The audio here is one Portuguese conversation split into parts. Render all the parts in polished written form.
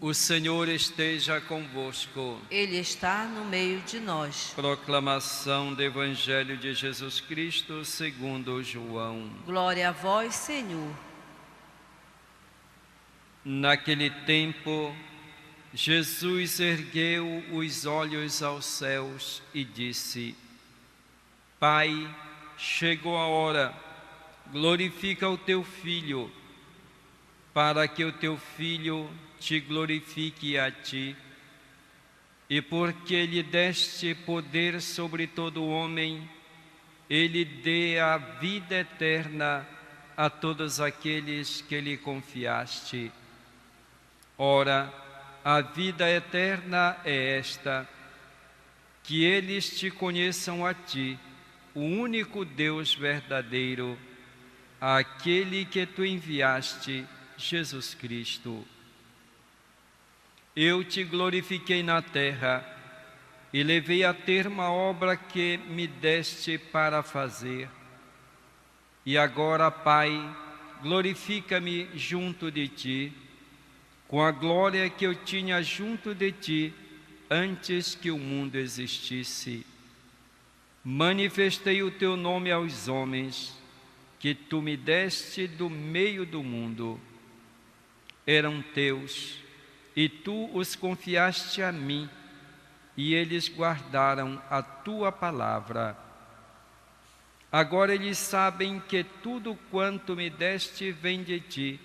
O Senhor esteja convosco. Ele está no meio de nós. Proclamação do Evangelho de Jesus Cristo segundo João. Glória a vós, Senhor. Naquele tempo, Jesus ergueu os olhos aos céus e disse: Pai, chegou a hora, glorifica o teu Filho, para que o teu Filho te glorifique a ti, e porque lhe deste poder sobre todo homem, ele dê a vida eterna a todos aqueles que lhe confiaste. Ora, a vida eterna é esta, que eles te conheçam a ti, o único Deus verdadeiro, aquele que tu enviaste, Jesus Cristo. Eu te glorifiquei na terra e levei a termo a obra que me deste para fazer. E agora, Pai, glorifica-me junto de ti, com a glória que eu tinha junto de ti antes que o mundo existisse. Manifestei o teu nome aos homens, que tu me deste do meio do mundo. Eram teus, e tu os confiaste a mim, e eles guardaram a tua palavra. Agora eles sabem que tudo quanto me deste vem de ti,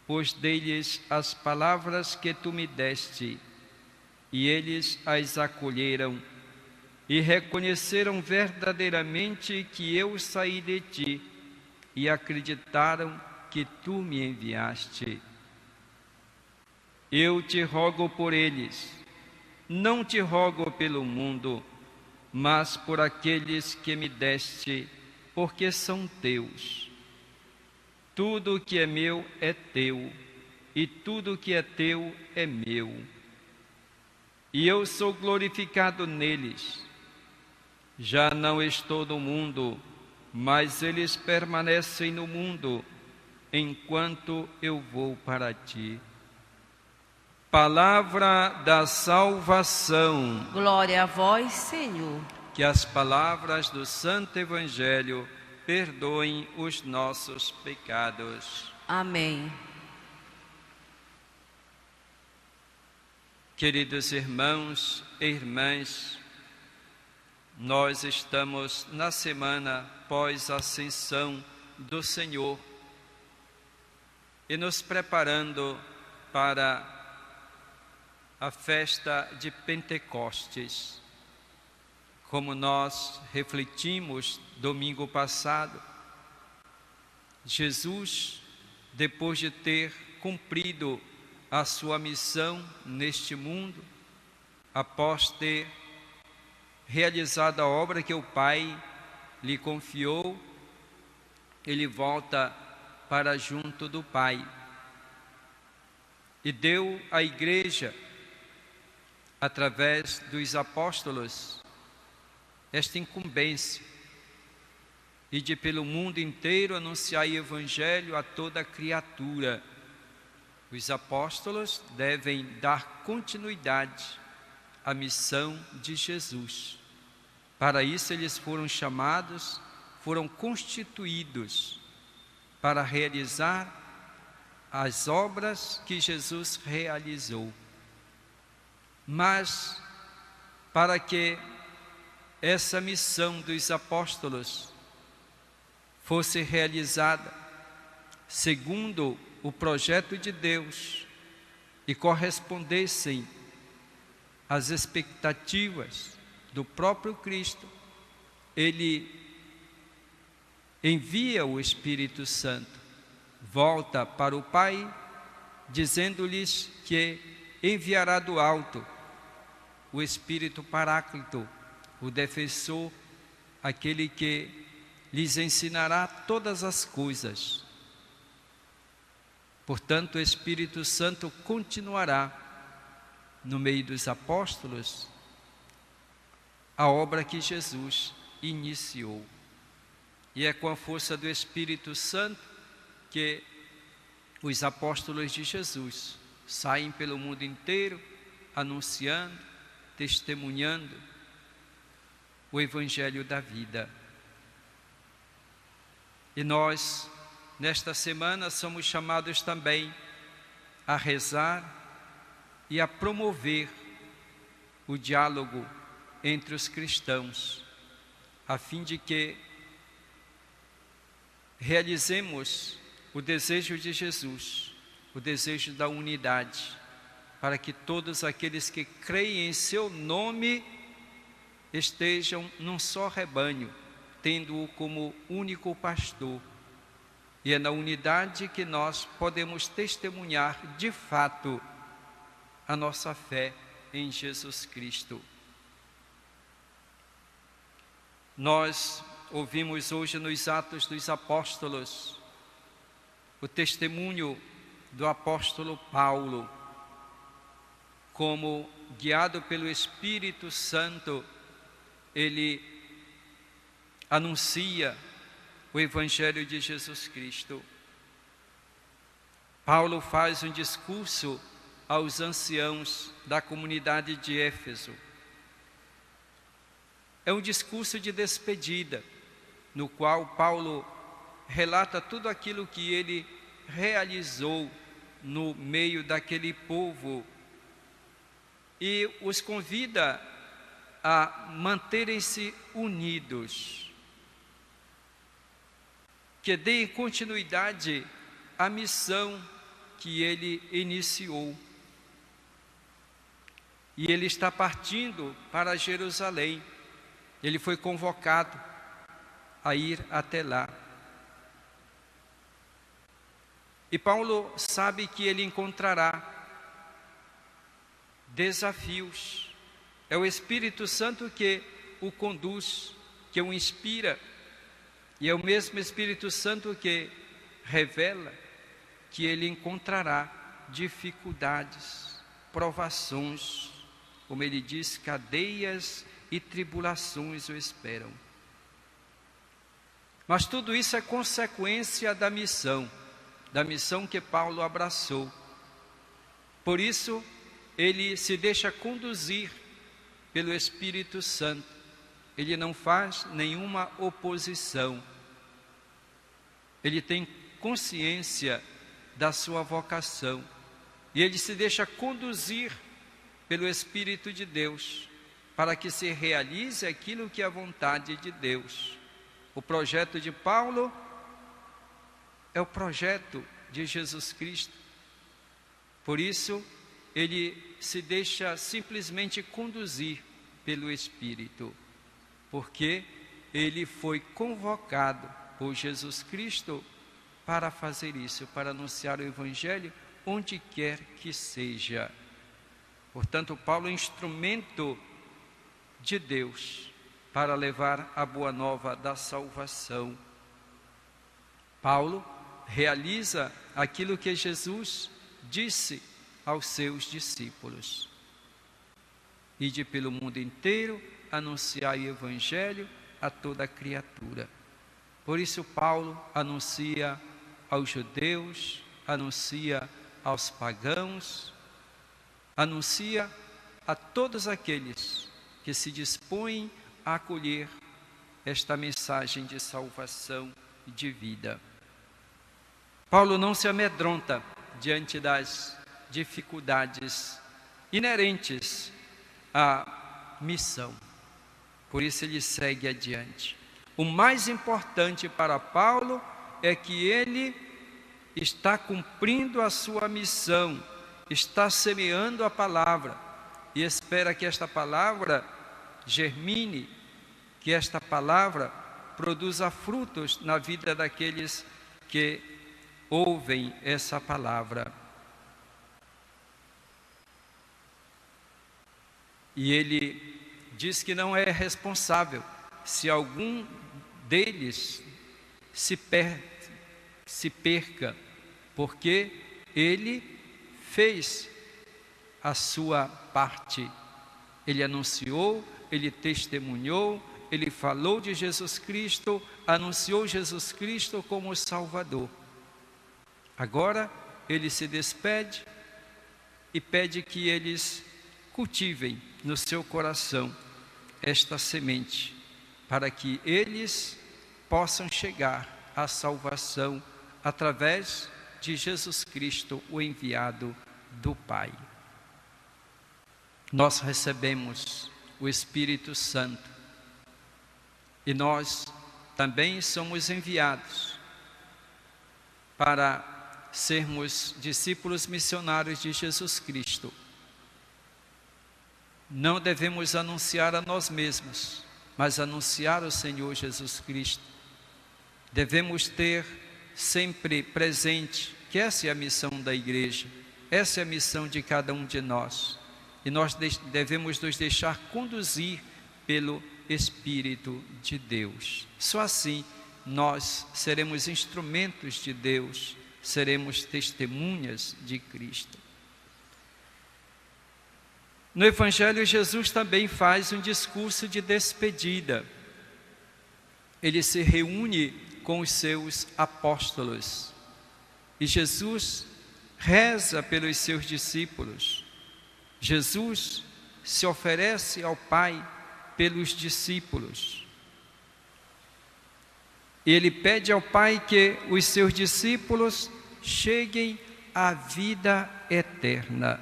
pois dei-lhes as palavras que tu me deste, e eles as acolheram, e reconheceram verdadeiramente que eu saí de ti, e acreditaram que tu me enviaste. Eu te rogo por eles, não te rogo pelo mundo, mas por aqueles que me deste, porque são teus. Tudo que é meu é teu, e tudo que é teu é meu. E eu sou glorificado neles. Já não estou no mundo, mas eles permanecem no mundo, enquanto eu vou para ti. Palavra da salvação. Glória a vós, Senhor. Que as palavras do Santo Evangelho perdoem os nossos pecados. Amém. Queridos irmãos e irmãs, nós estamos na semana pós-ascensão do Senhor e nos preparando para a festa de Pentecostes. Como nós refletimos domingo passado, Jesus, depois de ter cumprido a sua missão neste mundo, após ter realizado a obra que o Pai lhe confiou, ele volta para junto do Pai e deu à igreja, através dos apóstolos, esta incumbência e de pelo mundo inteiro anunciar o Evangelho a toda criatura. Os apóstolos devem dar continuidade à missão de Jesus. Para isso eles foram chamados, foram constituídos para realizar as obras que Jesus realizou. Mas, para que essa missão dos apóstolos fosse realizada segundo o projeto de Deus e correspondessem às expectativas do próprio Cristo, ele envia o Espírito Santo, volta para o Pai, dizendo-lhes que enviará do alto o Espírito Paráclito, o defensor, aquele que lhes ensinará todas as coisas. Portanto, o Espírito Santo continuará no meio dos apóstolos a obra que Jesus iniciou. E é com a força do Espírito Santo que os apóstolos de Jesus saem pelo mundo inteiro anunciando, testemunhando o Evangelho da vida. E nós, nesta semana, somos chamados também a rezar e a promover o diálogo entre os cristãos, a fim de que realizemos o desejo de Jesus, o desejo da unidade, para que todos aqueles que creem em seu nome estejam num só rebanho, tendo-o como único pastor. E é na unidade que nós podemos testemunhar de fato a nossa fé em Jesus Cristo. Nós ouvimos hoje nos Atos dos Apóstolos o testemunho do apóstolo Paulo, como guiado pelo Espírito Santo, ele anuncia o Evangelho de Jesus Cristo. Paulo faz um discurso aos anciãos da comunidade de Éfeso. É um discurso de despedida, no qual Paulo relata tudo aquilo que ele realizou no meio daquele povo e os convida a manterem-se unidos, que deem continuidade à missão que ele iniciou. E ele está partindo para Jerusalém. Ele foi convocado a ir até lá. E Paulo sabe que ele encontrará desafios. É o Espírito Santo que o conduz, que o inspira. E é o mesmo Espírito Santo que revela que ele encontrará dificuldades, provações. Como ele diz, cadeias e tribulações o esperam. Mas tudo isso é consequência da missão que Paulo abraçou. Por isso, ele se deixa conduzir pelo Espírito Santo. Ele não faz nenhuma oposição. Ele tem consciência da sua vocação. E ele se deixa conduzir pelo Espírito de Deus, para que se realize aquilo que é a vontade de Deus. O projeto de Paulo é o projeto de Jesus Cristo. Por isso, ele se deixa simplesmente conduzir pelo Espírito, porque ele foi convocado por Jesus Cristo para fazer isso, para anunciar o Evangelho onde quer que seja. Portanto, Paulo é instrumento de Deus para levar a boa nova da salvação. Paulo realiza aquilo que Jesus disse aos seus discípulos: ide pelo mundo inteiro, anunciai o Evangelho a toda criatura. Por isso Paulo anuncia aos judeus, anuncia aos pagãos, anuncia a todos aqueles que se dispõem a acolher esta mensagem de salvação e de vida. Paulo não se amedronta diante das dificuldades inerentes à missão. Por isso ele segue adiante. O mais importante para Paulo é que ele está cumprindo a sua missão, está semeando a palavra e espera que esta palavra germine, que esta palavra produza frutos na vida daqueles que ouvem essa palavra. E ele diz que não é responsável se algum deles se perca, porque ele fez a sua parte. Ele anunciou, ele testemunhou, ele falou de Jesus Cristo, anunciou Jesus Cristo como Salvador. Agora ele se despede e pede que eles cultivem no seu coração esta semente, para que eles possam chegar à salvação através de Jesus Cristo, o enviado do Pai. Nós recebemos o Espírito Santo e nós também somos enviados para sermos discípulos missionários de Jesus Cristo. Não devemos anunciar a nós mesmos, mas anunciar o Senhor Jesus Cristo. Devemos ter sempre presente que essa é a missão da igreja, essa é a missão de cada um de nós. E nós devemos nos deixar conduzir pelo Espírito de Deus. Só assim nós seremos instrumentos de Deus, seremos testemunhas de Cristo. No Evangelho, Jesus também faz um discurso de despedida. Ele se reúne com os seus apóstolos. E Jesus reza pelos seus discípulos. Jesus se oferece ao Pai pelos discípulos. Ele pede ao Pai que os seus discípulos cheguem à vida eterna.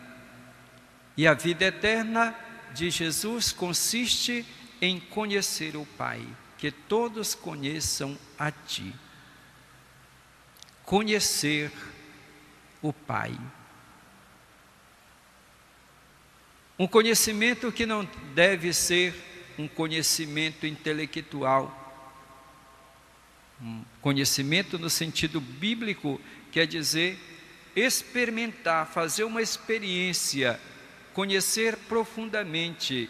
E a vida eterna de Jesus consiste em conhecer o Pai, que todos conheçam a Ti. Conhecer o Pai. Um conhecimento que não deve ser um conhecimento intelectual. Um conhecimento no sentido bíblico quer dizer experimentar, fazer uma experiência, conhecer profundamente.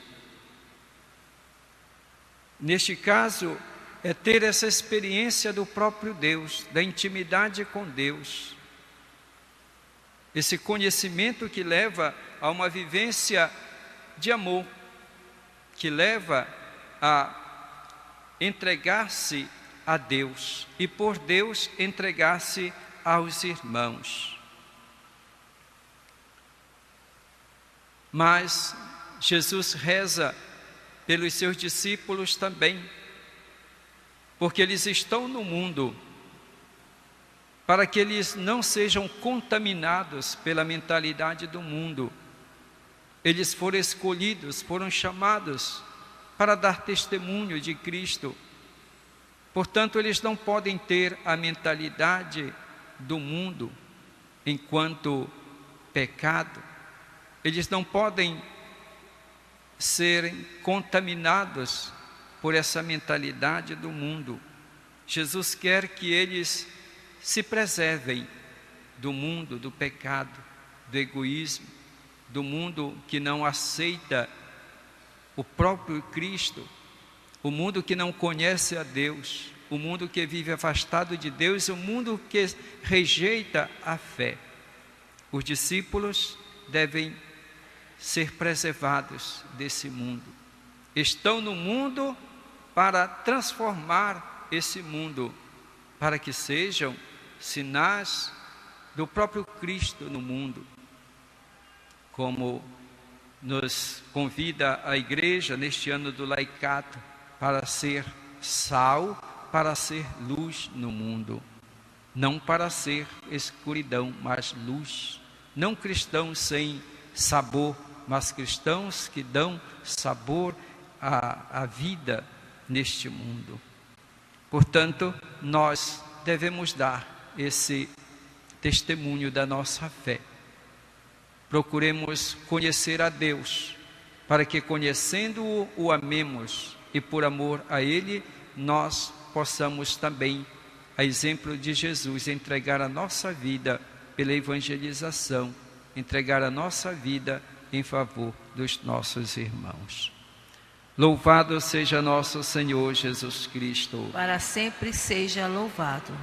Neste caso, é ter essa experiência do próprio Deus, da intimidade com Deus. Esse conhecimento que leva a uma vivência de amor, que leva a entregar-se a Deus e por Deus entregar-se aos irmãos. Mas Jesus reza pelos seus discípulos também, porque eles estão no mundo, para que eles não sejam contaminados pela mentalidade do mundo. Eles foram escolhidos, foram chamados para dar testemunho de Cristo. Portanto, eles não podem ter a mentalidade do mundo enquanto pecado. Eles não podem serem contaminados por essa mentalidade do mundo. Jesus quer que eles se preservem do mundo, do pecado, do egoísmo, do mundo que não aceita o próprio Cristo, o mundo que não conhece a Deus, o mundo que vive afastado de Deus, o mundo que rejeita a fé. Os discípulos devem ser preservados desse mundo. Estão no mundo para transformar esse mundo, para que sejam sinais do próprio Cristo no mundo. Como nos convida a igreja neste ano do laicato, para ser sal, para ser luz no mundo. Não para ser escuridão, mas luz. Não cristãos sem sabor, mas cristãos que dão sabor à vida neste mundo. Portanto, nós devemos dar esse testemunho da nossa fé. Procuremos conhecer a Deus, para que conhecendo-o, o amemos, e por amor a Ele, nós possamos também, a exemplo de Jesus, entregar a nossa vida pela evangelização, entregar a nossa vida em favor dos nossos irmãos. Louvado seja nosso Senhor Jesus Cristo. Para sempre seja louvado.